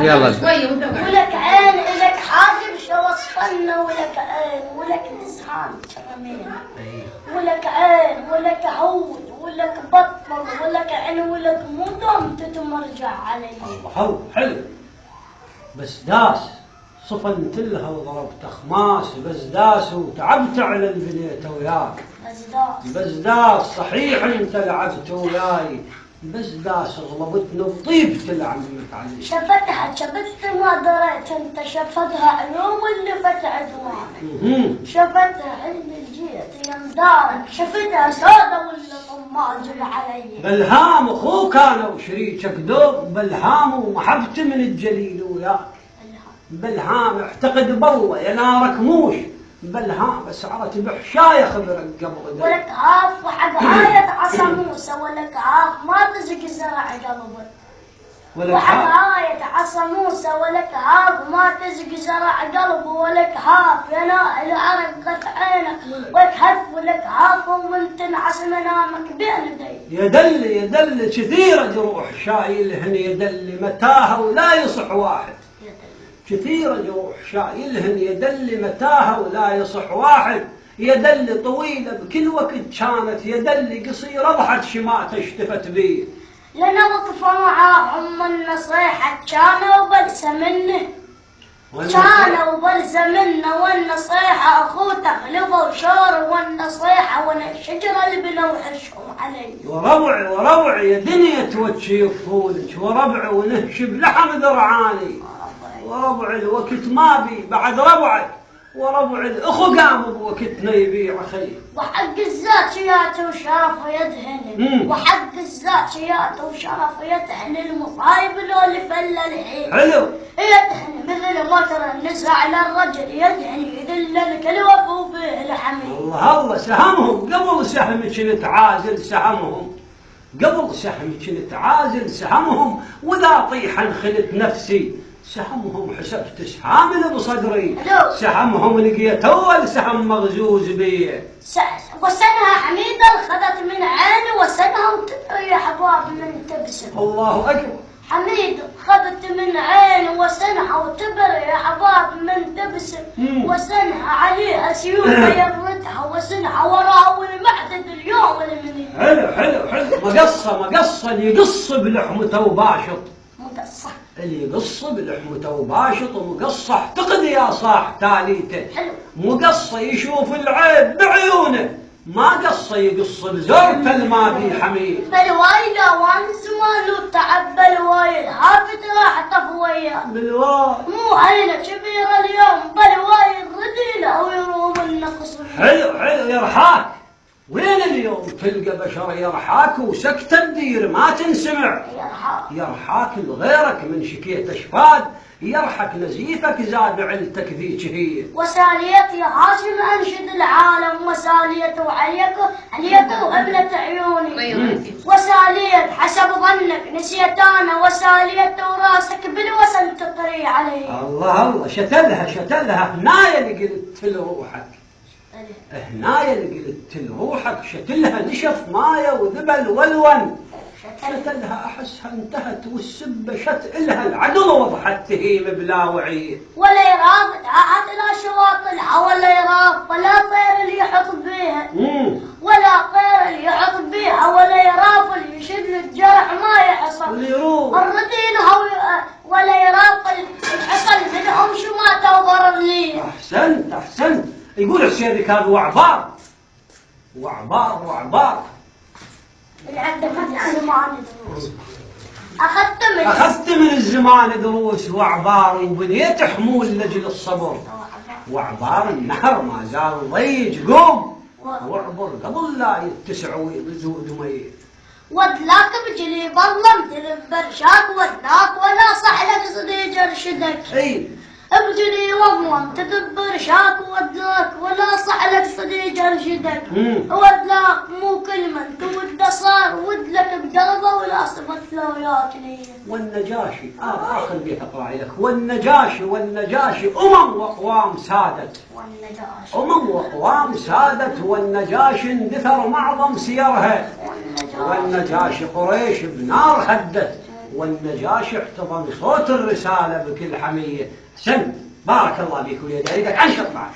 يلا ولك عين ولك حاجب شو وصفنا ولك عين ولك لسان شرمين ولك عين ولك عود ولك بطل ولك عين ولك مدم تتمرجع علي. الله حلو. بس داس صفنت لها وضربت خماس بزداس وتعبت على البنية وياك. بزداس صحيح انت لعبت وياي، بزداس غلبتنا وطيب تلعبك علي. شفتها شفت ما دريت انت شفتها علوم اللي فت عدوانك. شفتها علم الجيت يا مدارك، شفتها سودة ولا طماجل علي. بلهام اخوك انا وشريكك دوب بلهام ومحبت من الجليل وياك. بلهام اعتقد بالله يا نارك موش بلهام سعرت بحشايه خبرك قبل ده. ولك عاف وحق آية عصا موسى ولك عاف ما تزق زرع قلبك. وحق آية عصا موسى ولك عاف ما تزق زرع قلبه. ولك عاف يا نائل عرقت عينك ولك هف ولك عاف ومن تنعس منامك بين يدي. يا دل كثيره جروح شايلهن يا دل متاهه ولا يصح واحد. كثيرة جروح شايلهن يدل متاهة ولا يصح واحد. يدل طويلة بكل وقت كانت، يدل قصيرة ضحت شماتة اشتفت بيه. لنا وقفة معاهم النصيحة كانوا وبلسة منه. كانوا وبلسة منه والنصيحة أخو تغلبه وشور والنصيحة وانا الشجرة اللي بنوحشهم علي. وربع يا دنيا توجي يفولك وربع ونهشب لحم ذرعاني. وربع الوقت ما بي بعد ربعك، وربع الاخو قام بوقتنا يبيع خي. وحق الزاكيات وشرف يدهن. وحق الزاكيات وشرف يدهن المصايب لو اللي فل الحين. حلو. يدهن مثل مطر النساء للرجل يدهن يذل الكلوف وبه الحميد. الله سهمهم قبل سهمك نتعازل سهمهم. قبل سهمك نتعازل سهمهم وذا طيحا خلت نفسي. سهمهم حسبت سهام بصدري. سهمهم لقيت اول سهم مغزوز بيه. وسنها حميدة خذت من عيني وسنها وتبري يا حباب من تبسم. الله اكبر. حميدة خذت من عيني وسنها وتبري يا حباب من تبسم. وسنها عليها سيوف يردها وسنها وراها والمعدد اليوم المني. حلو. مقصة يقص بلحمته وباشط. مقصة اللي يقص بلحمته وباشط ومقصة اعتقد يا صاح تاليته. مقصة يشوف العيب بعيونه، ما قصة يقص بزورته الماضي حميد. بالواي وان زمان وتعب بالواي هافت راح طفويا. بالواي مو عينه كبيرة اليوم بالواي الرديلة ويروم النقص. حلو يرحاك. وين اليوم تلقى بشر يرحاك وسكت الدير ما تنسمع. يرحاك لغيرك من شكيت اشفاد، يرحك نزيفك زاد علتك ذيك هي. وساليت يا هاشم انشد العالم وساليت وعليك وابنة عيوني. وساليت حسب ظنك نسيت انا وساليت وراسك بالوسن تطري علي. الله شتلها هنايا اللي قلت لروحك. هنايا اللي قلت لروحك شتلها نشف مايه وذبل ولون. شتلها احسها انتهت والسبه شتلها العدل وضحت تهيم بلا وعي. ولا يرافد عاد لا شواطلها ولا يراف ولا طير اللي يحط بيها. ولا طير اللي يحط بيها ولا يراف اللي يشد الجرح ما يحصل. الردينها ولا يراف الحصل منهم شماته وضرر لي. احسنت. يقول حسين كان وعبار. اللي عنده الزمان دروس. أخذت من الزمان دروس وعبار وبنيت حمول لجل الصبر. وعبار النهر ما زال ضيج قوم واعبر قبل لا يتسع ويزود مي. ودلاك بجلي بالله مثل برشاك ودلاك ولا صح لك صديق ارشدك. ابجلي والله تدبر شاك ودلاك ولا صح لك صديق ارشدك. ودلاك مو كل من تود صار ودلك بقلبه ولا صفت له ياكلي. والنجاشي اخر بيت اقرا لك. والنجاشي واقوام سادت. واقوام سادت والنجاشي اندثر معظم سيرها. والنجاشي قريش بنار هدت. والنجاشي احتضن صوت الرسالة بكل حمية. أحسنت، بارك الله فيك وليدي، أريدك أنشط معك.